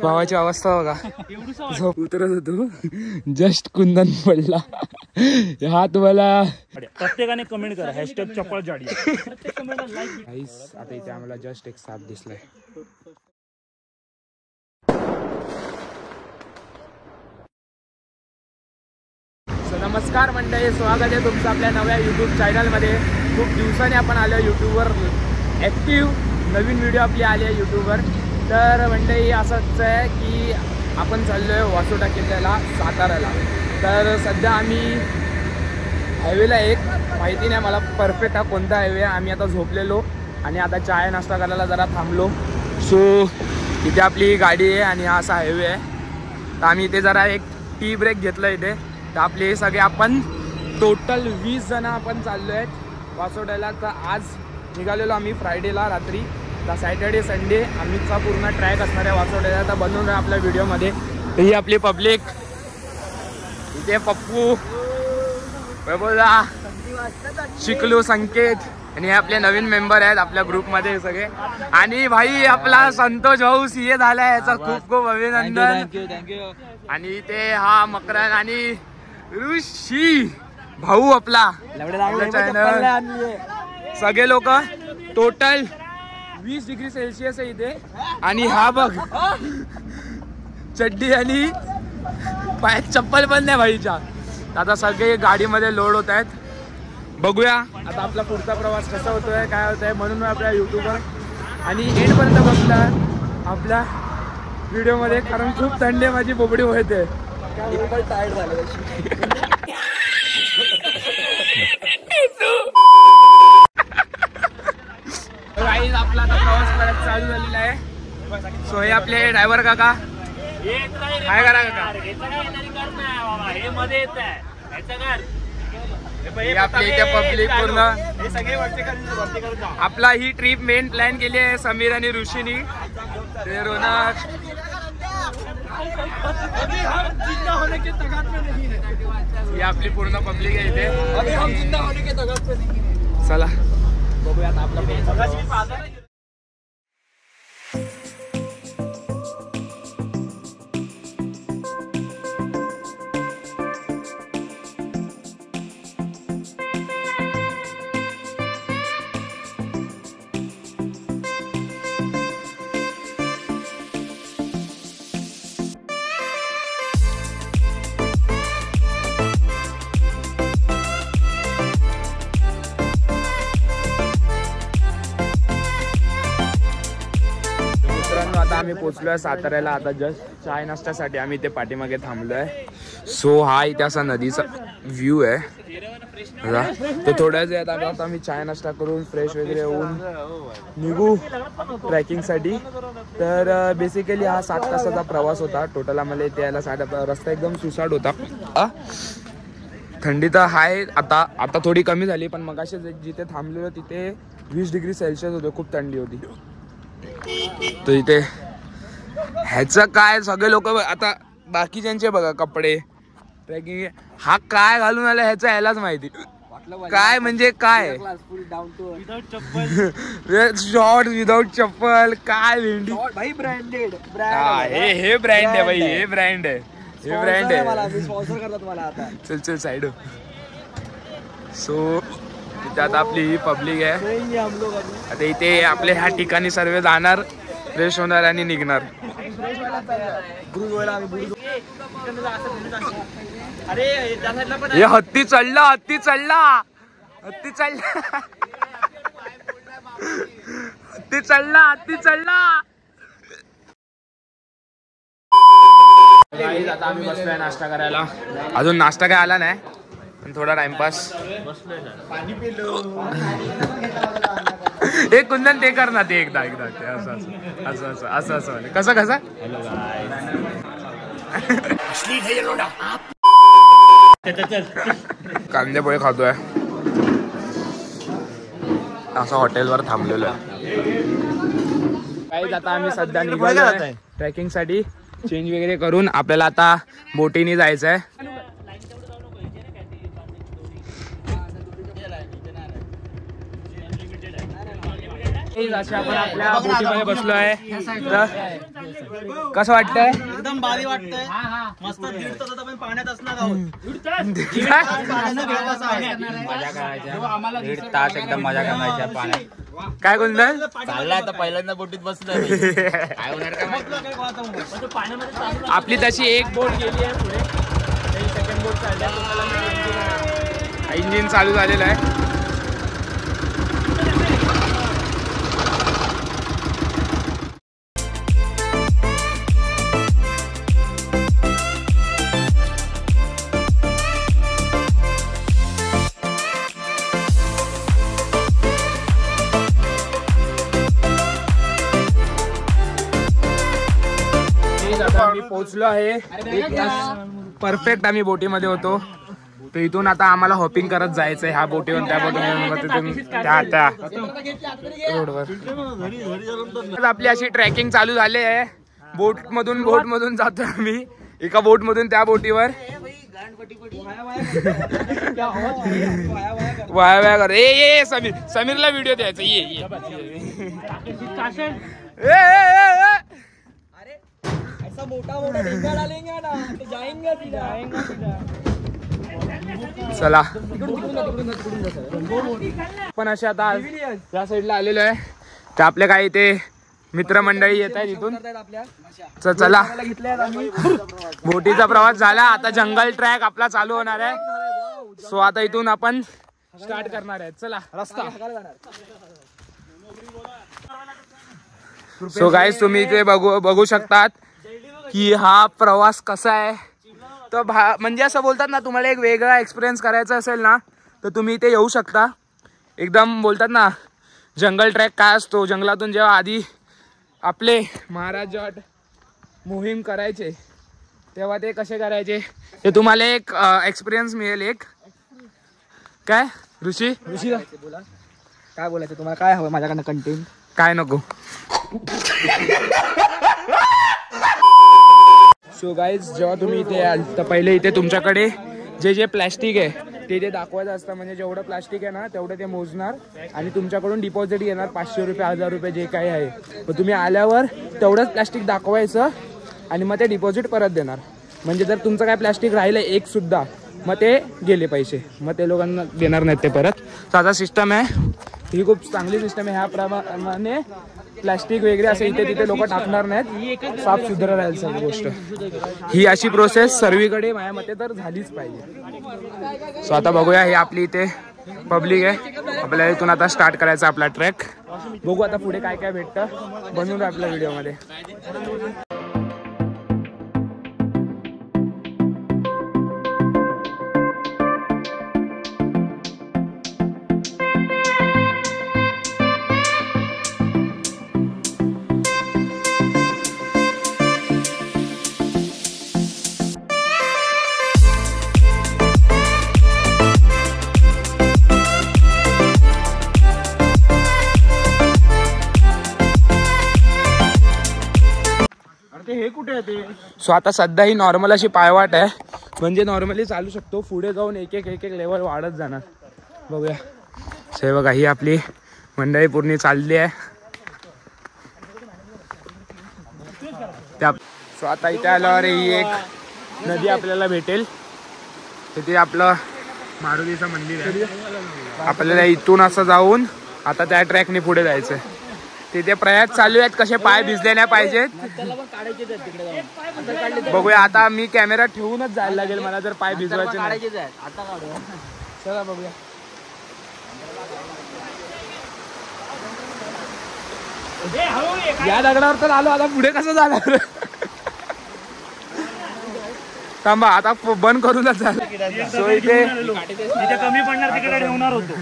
भावाची अवस्था बघा, झोप उतरत होतो, जस्ट कुंदन पडला. हा तुम्हाला प्रत्येकाने कमेंट करा हॅशटॅग चप्पल जाडी. आता इथे आम्हाला जस्ट एक साप दिसलाय. नमस्कार मंडळी, स्वागत आहे तुमचं आपल्या नव्या यूट्यूब चॅनलमध्ये. खूप दिवसांनी आपण आलो यूट्यूबवर ॲक्टिव्ह, नवीन व्हिडिओ आपली आली आहे यूट्यूबवर. तर मंडळी असंच आहे की आपण चाललो आहे वासोटा किल्ल्याला, साताऱ्याला. तर सध्या आम्ही हायवेला एक माहिती नाही मला परफेक्ट हा कोणता हायवे आहे. आम्ही आता झोपलेलो आणि आता चाय नाश्ता करायला जरा थांबलो. सो इथे आपली गाडी आहे आणि हा असा हायवे आहे. तर आम्ही इथे जरा एक टी ब्रेक घेतलं इथे. तर आपले हे सगळे आपण टोटल 20 जण आपण चाललो आहेत वासोट्याला. तर आज निघालेलो आम्ही फ्रायडेला रात्री. तर सॅटर्डे संडे आम्हीचा पूर्ण ट्रॅक असणार आहे वासोट्याला. तर बनवून आपल्या व्हिडिओमध्ये. तर ही आपली पब्लिक, इथे पप्पू, बोला शिकलू, संकेत आणि हे आपले नवीन मेंबर आहेत आपल्या ग्रुपमध्ये सगळे. आणि भाई आपला संतोष भाऊ CA झाला आहे, याचा खूप खूप अभिनंदन. थँक्यू. आणि ते हा मकरन आणि ऋषी भाऊ आपला चॅनल, सगळे लोक टोटल 20 डिग्री सेल्सिअस आहे इथे. आणि हा बघ चड्डी आणि पायात चप्पल पण नाही भाईच्या. आता सगळे गाडीमध्ये लोड होत आहेत. बघूया आता आपला पुढचा प्रवास कसा होतोय, काय होतंय. म्हणून आपल्या यूट्यूबवर आणि एंडपर्यंत बघता आपल्या व्हिडिओमध्ये, कारण खूप थंडी आहे, माझी बोबडी होते. टायर्ड झाले. आपला आता प्रवास परत चालू झालेला आहे. सो हे आपले ड्रायव्हर काका, काय करा काका, आपली इथे पब्लिक पूर्ण. आपला ही ट्रिप मेन प्लॅन केली आहे समीर आणि ऋषीनी. ते रोनक ही आपली पूर्ण पब्लिक आहे इथे. चला बघूया आता आपला. आम्ही पोहोचलोय साताऱ्याला. आता जस्ट चाय नाश्त्यासाठी आम्ही इथे पाठीमागे थांबलोय. सो हा इथे असा नदीचा व्ह्यू आहे. तो थोड्याच वेळात आता आम्ही चाय नाश्ता करून फ्रेश वगैरे होऊन निघू ट्रॅकिंगसाठी. तर बेसिकली हा 7 तासाचा प्रवास होता टोटल. आम्हाला इथे यायला 7. रस्ता एकदम सुसाट होता. थंडी तर आहे आता थोडी कमी झाली, पण मगाशी जिथे थांबलेलो तिथे 20 डिग्री सेल्सिअस होते, खूप थंडी होती. तर इथे ह्याचं काय, सगळे लोक आता बाकीच्यांचे बघा कपडे ट्रेकिंग, हा काय घालून आला ह्याचं ह्यालाच माहिती. काय म्हणजे काय, शॉर्ट विदाउट चप्पल, काय भेंडी भाई. ब्रँडेड हे ब्रँड आहे भाई, हे ब्रँड आहे, हे ब्रँड आहे. स्पॉन्सर करतात मला आता. चल साइड. सो इथे आता आपली ही पब्लिक आहे. आता इथे आपले ह्या ठिकाणी सर्व जाणार, फ्रेश होणार आणि निघणार. हे हत्ती चढला, हत्ती चढला, हत्ती चढला, हत्ती चढला, हत्ती चढला. आता आम्ही बसलोय नाश्ता करायला. अजून नाश्ता काय आला नाही, पण थोडा टाइमपास. एक कुंदन ते कर ना, ते एकदा ते असं कसं कांदे पोहे खातोय. असं हॉटेलवर थांबलेलो आहे. काही आता आम्ही सध्या निघालोय ट्रेकिंग साठी. चेंज वगैरे करून आपल्याला आता बोटीने जायचं आहे. अशी आपण आपल्या बोटीमध्ये बसलो आहे. कसं वाटतंय? एकदम भारी वाटतंय. मस्त 1.5 तास आपण पाण्यात असणार आहोत. मजा करायच्या 1.5 तास एकदम मजा करायच्या पाण्यात. काय बोलताय? चाललाय आता पहिल्यांदा बोटीत बसलोय. काय होणार का आपली तशी एक बोट गेली आहे पुढे, सेकंड बोट चालली आहे. इंजिन चालू झालेलं आहे. आम्ही पोहोचलो आहे. परफेक्ट आम्ही बोटीमध्ये होतो. तर इथून आता आम्हाला हॉपिंग करत जायचंय ह्या बोटीवर त्या बोटीवर त्या रोडवर. आपली अशी ट्रेकिंग चालू झाली आहे. बोट मधून जातो आम्ही एका बोट मधून त्या बोटीवर. वाया कर. ए समीरला व्हिडिओ द्यायचा. ये मोठा डेंगा डालेंगे ना तो जाएंगे चला पण असे आता या साईडला आलेलो आहे. तर आपले काही ते मित्रमंडळी येत आहेत इथून. चला बोटीचा प्रवास झाला. आता जंगल ट्रॅक आपला चालू होणार आहे. सो आता इथून आपण स्टार्ट करणार आहे. चला रस्ता. सो गाईज तुम्ही इथे बघू शकतात की हा प्रवास कसा आहे. तर म्हणजे असं बोलतात ना, तुम्हाला एक वेगळा एक्सपिरियन्स करायचा असेल ना तर तुम्ही इथे येऊ शकता. एकदम बोलतात ना जंगल ट्रॅक काय असतो. जंगलातून जेव्हा आधी आपले महाराज मोहीम करायचे तेव्हा ते कसे करायचे ते तुम्हाला एक एक्सपिरियन्स मिळेल. एक काय ऋषी बोला काय बोलायचं तुम्हाला, काय हवं माझ्याकडनं कंटेंट? काय नको. सो गाईज जेव्हा तुम्ही इथे याल तर पहिले इथे तुमच्याकडे जे प्लॅस्टिक आहे ते दाखवायचं असतं. म्हणजे जेवढं प्लॅस्टिक आहे ना तेवढं ते मोजणार आणि तुमच्याकडून डिपॉझिट घेणार 500 रुपये 1000 रुपये जे काही आहे. मग तुम्ही आल्यावर तेवढंच प्लॅस्टिक दाखवायचं आणि मग ते डिपॉझिट परत देणार. म्हणजे जर तुमचं काय प्लॅस्टिक राहिलं एक सुद्धा मग ते गेले पैसे, मग ते लोकांना देणार नाहीत ते परत. तर आता सिस्टम आहे ही खूप चांगली सिस्टम आहे. ह्याप्रमाणे प्लॅस्टिक वगैरे असं इथे तिथे लोक टाकणार नाहीत. साफ सुधारा राहील सगळी गोष्ट. ही अशी प्रोसेस सर्वीकडे माझ्या मते तर झालीच पाहिजे. सो आता बघूया. ही आपली इथे पब्लिक आहे. आपल्याला इथून आता स्टार्ट करायचा आपला ट्रॅक. बघू आता पुढे काय काय भेटतं. बनवून आपल्या व्हिडिओमध्ये. सो आता सध्या ही नॉर्मल अशी पायवाट आहे. म्हणजे नॉर्मली चालू शकतो. पुढे जाऊन एक एक लेवल वाढत जाणार. बघूया. हे बघा ही आपली मंडळी पूर्ण चालली आहे. सो आता इथे आल्यावर ही एक नदी आपल्याला भेटेल. तिथे आपलं मारुतीचं मंदिर आहे. आपल्याला इथून असं जाऊन आता त्या ट्रॅकने पुढे जायचं. तिथे प्रयास चालू आहेत कसे पाय भिजले नाही पाहिजेत. बघूया. आता मी कॅमेरा ठेवूनच जायला लागेल मला जर पाय भिजवायचे नाही. चला बघूया. या दगडावर तर आलो. आता पुढे कसं जाणार. थांबा आता बंद करूनच झालं. सो इथे कमी पडणार तिकडे ठेवणार होतो.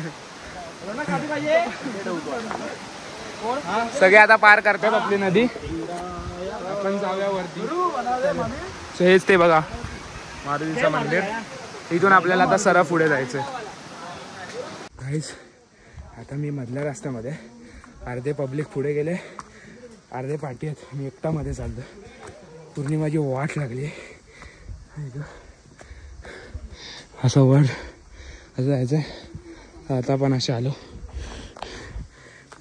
सगळे आता पार करतात आपली नदी. आपण जाऊया वरती. सो हेच ते बघा मारुतीचं मंदिर. इथून आपल्याला आता सरळ पुढे जायचं. गाईज आता मी मधल्या रस्त्यामध्ये. अर्धे पब्लिक पुढे गेले, अर्धे पाठी आहेत. मी एकटा मध्ये चालतो. पूर्ण माझी वाट लागली. असं वर असं जायचं. आता पण असे आलो.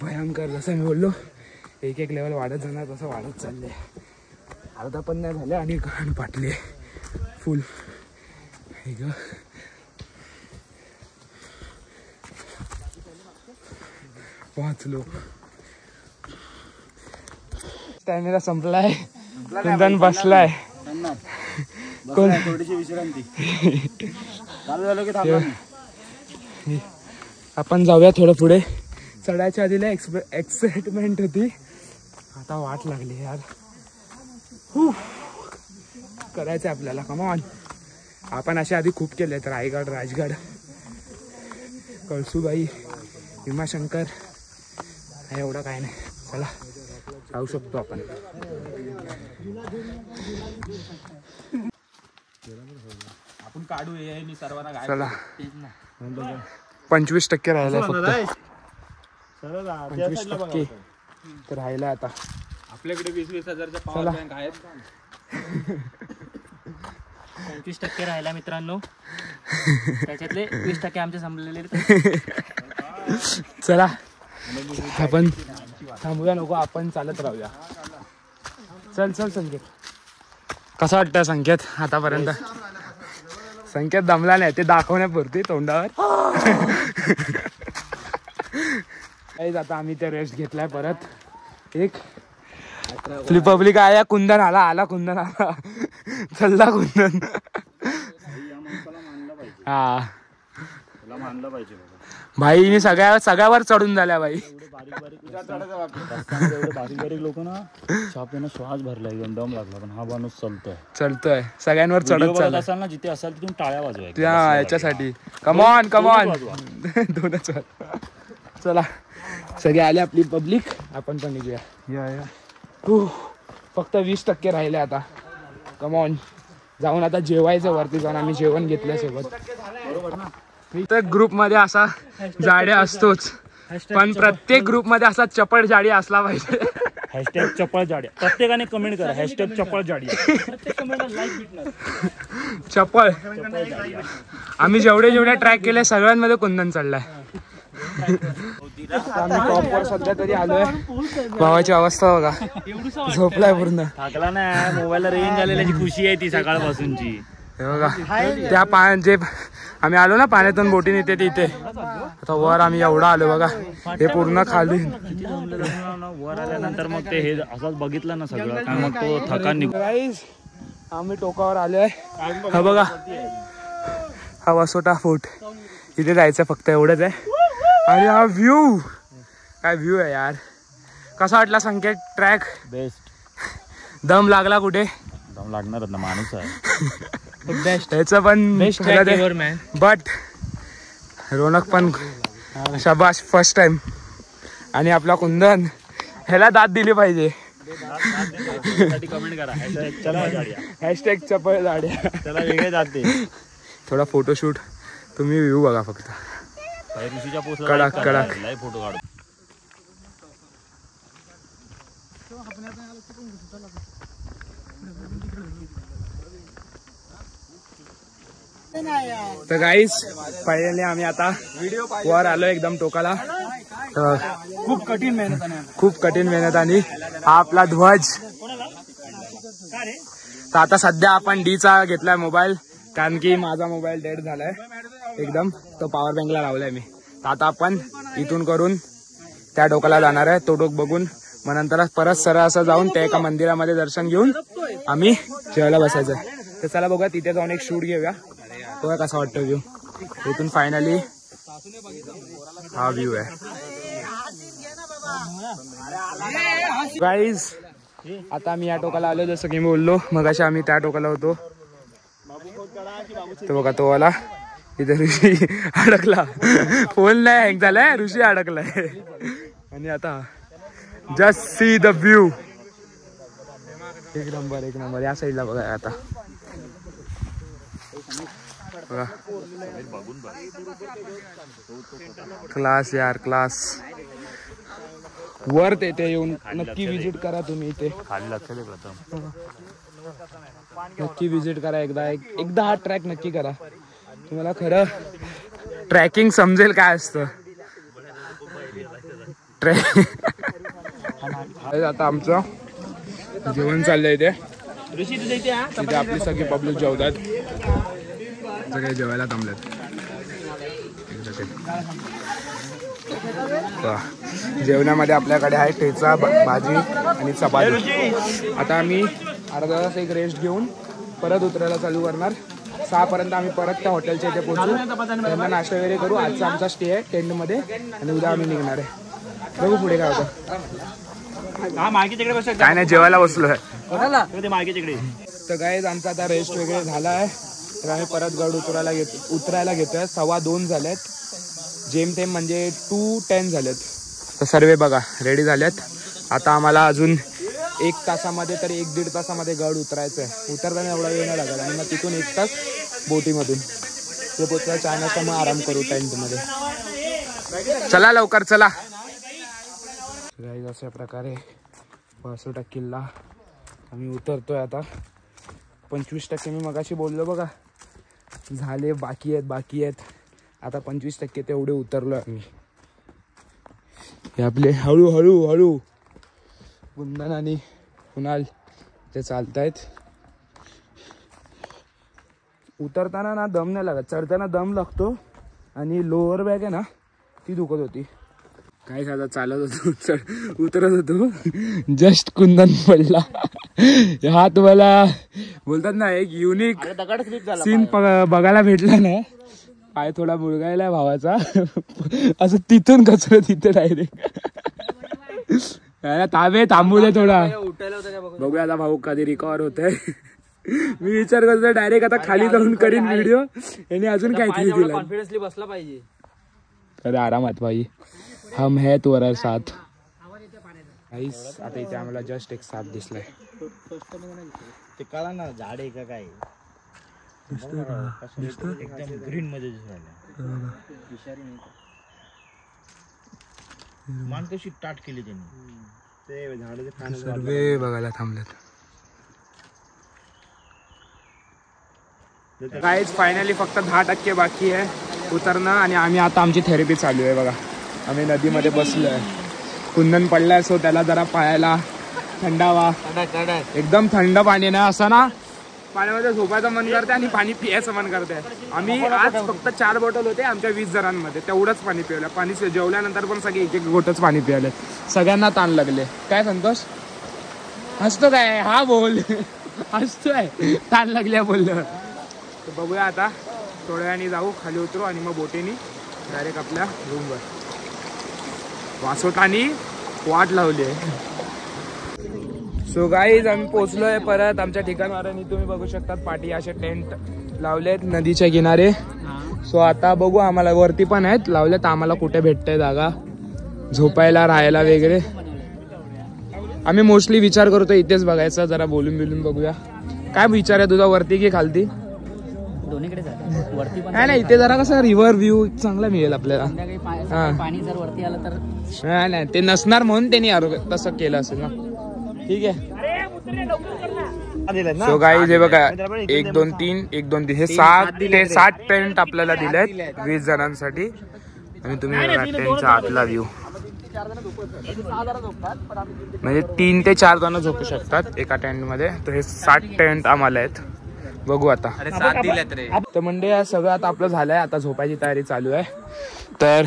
भयंकर. जसं मी बोललो एक एक लेवल वाढत जाणार तसं वाढत चालले. अर्धा पण नाही झाले आणि घाण पाटले फुल. वाचलो. स्टॅमिना संपलाय. कुंदन बसलाय. थोडीशी विश्रांती. आपण जाऊया थोडं पुढे. चढायच्या आधीला एक्साइटमेंट होती. आता वाट लागली यार. करायचंय आपल्याला. कमॉन. आपण अशा आधी खूप केलेत. रायगड, राजगड, कळसुबाई, भीमाशंकर. एवढं काय नाही. चला जाऊ शकतो आपण. आपण काढू हे सर्वांना गाय. चला 25% राहिलाय फक्त. 25% तर राहिला आता. आपल्याकडे 20-20 हजारच्या पॉवर बँक आहेत. 25% राहिला मित्रांनो. त्याच्यातले 20% आमचे संपलेले. चला आपण थांबूया नको. आपण चालत राहूया. चल चल संकेत. कसा वाटतं संकेत आतापर्यंत? संकेत दमला नाही. ते दाखवण्यापुरती तोंडावर. आता आम्ही ते रेस्ट घेतलाय परत. एक पब्लिक आया. कुंदन आला. कुंदन आला. चलला कुंदन. हा मानलं पाहिजे भाई. मी सगळ्यावर चढून झाल्या भाई. बारीक लोक ना छापेनं श्वास भरला. एकदम दम लागला. पण हा माणूस चलतोय सगळ्यांवर चढत चालला. असाल ना जिथे असाल तिथून टाळ्या वाजवाय याच्यासाठी. Come on come on. दोनच. चला सगळे आले आपली पब्लिक. आपण पण निघूया. फक्त 20% राहिले आता. कमॉन. जाऊन आता जेवायचं. वरती जाऊन आम्ही जेवण घेतलं सोबत. तर ग्रुप मध्ये असा जाड्या असतोच. पण प्रत्येक ग्रुप मध्ये असा चपळ जाडी असला पाहिजे. हॅशटॅग चपळ जाड्या. प्रत्येकाने कमेंट करा. हॅशटॅग चपळ जाड्या. चपळ. आम्ही जेवढे ट्रॅक केले सगळ्यांमध्ये कुंदन चढलाय. आम्ही टॉपवर सध्या तरी आलोय. भावाची अवस्था बघा. झोपलाय पूर्ण. थाकला नाही. मोबाईलला रेंज आलेल्याची खुशी आहे ती सकाळपासूनची. हे बघा त्या जे आम्ही आलो ना पाण्यातून बोटीन येते तिथे. आता वर आम्ही एवढा आलो बघा. हे पूर्ण खाली वर आल्यानंतर मग ते हे असंच बघितलं ना सगळं. मग तो थकान निघून. आम्ही टोकावर आलोय. हा बघा हा वसोटा फोर्ट. इथे जायचं फक्त एवढंच आहे. आणि हा व्ह्यू. काय व्ह्यू आहे यार. कसा वाटला संकेत ट्रॅक? बेस्ट. दम लागला कुठे? दम लागणारच ना. माणूस आहे. त्याचं पण बट रोनक पण शाबाश. First time. आणि आपला कुंदन ह्याला दाद दिली पाहिजे. कमेंट करा. हॅशटॅग चपळ जाड्या. त्याला वेगळे जाते. थोडा फोटोशूट. तुम्ही व्ह्यू बघा फक्त. ऋषीच्या पोस्टला कडक कडक फोटो काढू. तर गाईज फायनली आम्ही आता वर आलो एकदम टोकाला. खूप कठीण मेहनत आणि हा आपला ध्वज. तर आता सध्या आपण डीचा घेतलाय मोबाईल. कारण की माझा मोबाईल डेड झालाय एकदम. तो पॉवर बँकला लावलाय मी. तर आता आपण इथून करून त्या टोकाला जाणार आहे. तो टोक बघून मग नंतर परत सरळ असं जाऊन त्या एका मंदिरामध्ये दर्शन घेऊन आम्ही जेवायला बसायचं. तर चला बघा तिथे जाऊन एक शूट घेऊया. तो कसा वाटतो व्ह्यू. इथून फायनली हा व्ह्यू आहे गाईज. आता आम्ही या टोकाला आलो. जसं की मी बोललो मग अशा आम्ही त्या टोकाला होतो. तो बघा तो वाला. इथे ऋषी अडकला. फोन नाही हँग झालाय. ऋषी अडकलाय. आणि आता जस्ट सी द व्ह्यू. एक नंबर. या साईडला बघा आता. क्लास यार क्लास. वर ते येऊन नक्की विजिट करा तुम्ही. इथे नक्की विजिट करा. एकदा हा ट्रॅक नक्की करा. तुम्हाला खरं ट्रॅकिंग समजेल काय असतं. ट्रे आता आमचं जेवण चाललंय इथे आपली सगळी पब्लिक जेवतात सगळे जेवायला थांबलेत. जेवणामध्ये आपल्याकडे आहे ठेचा भाजी आणि चपाती. आता आम्ही अर्धा तास एक रेस्ट घेऊन परत उतरायला चालू करणार. 6 पर्यंत आम्ही परत त्या हॉटेलच्या इथे पोहोचू. त्यांना नाश्ता वगैरे करू. आजचा आमचा स्टे आहे टेंटमध्ये आणि उद्या आम्ही निघणार आहे. बघू पुढे काय होतं. काय नाही जेवायला बसलो आहे. तर गाईज आमचा आता रेस्ट वगैरे झाला आहे. तर आम्ही परत गड उतरायला घेतोय. 2:15 झालेत जेमतेम म्हणजे 2:10 झालेत. तर सर्व बघा रेडी झालेत. आता आम्हाला अजून 1 तासामध्ये तर 1-1.5 तासामध्ये गड उतरायचं आहे. उतरताना एवढा वेळ नाही लागेल आणि मग तिथून 1 तास बोटीमधून ते पोचला चायनाचा मग आराम करू टेंटमध्ये. चला लवकर चला. अशा प्रकारे 65 किल्ला आम्ही उतरतोय आता. 25% मी मगाशी बोललो बघा झाले बाकी आहेत. आता 25% तेवढे उतरलो आम्ही. हे आपले हळू कुंदन आणि कुणाल ते चालतायत. उतरताना ना दम नाही लागत. चढताना दम लागतो आणि लोअर बॅग आहे ना ती दुखत होती. काय साधा चालत होतो उतरत होतो जस्ट कुंदन पडला. हा तुम्हाला बोलतात ना एक युनिक सीन बघायला भेटला ना. पाय थोडा मुळगायला भावाचा असं तिथून कचरा तिथे डायरेक्ट थांबू दे थोडा. बघूया आता भाऊ कधी रिकवर होतंय. मी विचार करतो डायरेक्ट आता खाली जाऊन करीन व्हिडिओ. याने अजून काहीतरी दिलं. कॉन्फिडन्सली बसला पाहिजे. अरे आरामात भाई हम है तुम्हारे साथ. आता इथे आम्हाला जस्ट एक साप दिसलाय. ते कळा ना झाड आहे का काय एकदम ग्रीन मध्ये मान कशी टाट केली त्यांनी. सर्व बघायला थांबलेत. काहीच फायनली फक्त 10% बाकी आहे उतरणं आणि आम्ही आता आमची थेरपी चालू आहे बघा. आम्ही नदीमध्ये बसलोय. कुंदन पडलाय सो त्याला जरा पायाला थंडावा. एकदम थंड पाणी ना असं ना पाण्यामध्ये झोपायचं मन करते आणि पाणी पियाचं मन करते. आम्ही आज फक्त 4 बॉटल होते आमच्या 20 जणांमध्ये तेवढंच पाणी पिवलं. पाणी जेवल्यानंतर पण सगळे 1-1 गोटच पाणी पिवले. सगळ्यांना ताण लागले. काय संतोष हसतो काय हा बोल हसतोय ताण लागल्या बोललं. बघूया आता थोड्या वेळाने जाऊ खाली उतरू आणि मग बोटीने डायरेक्ट आपल्या रूमवर. वासोटानी वाट लावली आहे. सो गाईज आम्ही पोचलोय परत आमच्या ठिकाणावर आणि तुम्ही बघू शकतात पाठी असे टेंट लावलेत नदीच्या किनारे. सो आता बघू आम्हाला वरती पण आहेत लावलेत. आम्हाला कुठे भेटतंय जागा झोपायला राहायला वगैरे. आम्ही मोस्टली विचार करतो इथेच बघायचं. जरा बोलून बघूया. काय विचार आहे तुझा वरती की खालती. दोन्हीकडे वरती पण नाही इथे जरा कसं रिव्हर व्ह्यू चांगला मिळेल आपल्याला. पाणी जर वरती आलं तर नाही ते नसणार म्हणून त्यांनी तसं केलं असेल ना. ठीक आहे. सो गाईज हे बघा 1 2 3 1 2 3 हे 7 टेंट आपल्याला दिलेत 20 जणांसाठी. आणि तुम्ही बघा टेंटचा आतला व्ह्यू म्हणजे 3 ते 4 जण झोपू शकतात एका टेंट मध्ये. तर हे 7 टेंट आम्हाला आहेत. बघू आता. तर म्हणजे सगळं आता आपलं झालंय. आता झोपायची तयारी चालू आहे. तर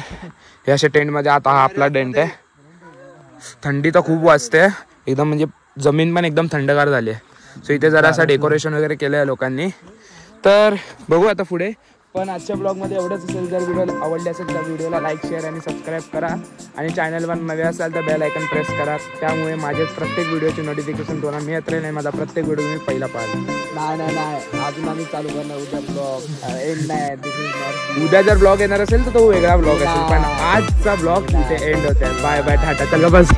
हे अशा टेंट मध्ये आता हा आपला टेंट आहे. थंडी तर खूप वाजते एकदम म्हणजे जमीन पण एकदम थंडगार झाली आहे. सो इथे जरा असं डेकोरेशन वगैरे केलं आहे लोकांनी. तर बघू आता पुढे. पण आजच्या ब्लॉगमध्ये एवढंच असेल. जर व्हिडिओ आवडले असेल तर व्हिडिओला लाईक शेअर आणि सबस्क्राईब करा. आणि चॅनलवर नवे असाल तर बेल आयकन प्रेस करा. त्यामुळे माझे प्रत्येक व्हिडिओची नोटिफिकेशन तुम्हाला मिळत राहील. माझा प्रत्येक व्हिडिओ तुम्ही पहिला पाहाल. नाही अजून आम्ही चालू करणार उद्या ब्लॉग. एंड नाही उद्या जर ब्लॉग येणार असेल तर तो वेगळा ब्लॉग असेल. पण आजचा ब्लॉग इथे एंड होत आहे. Bye bye tata. चला बस.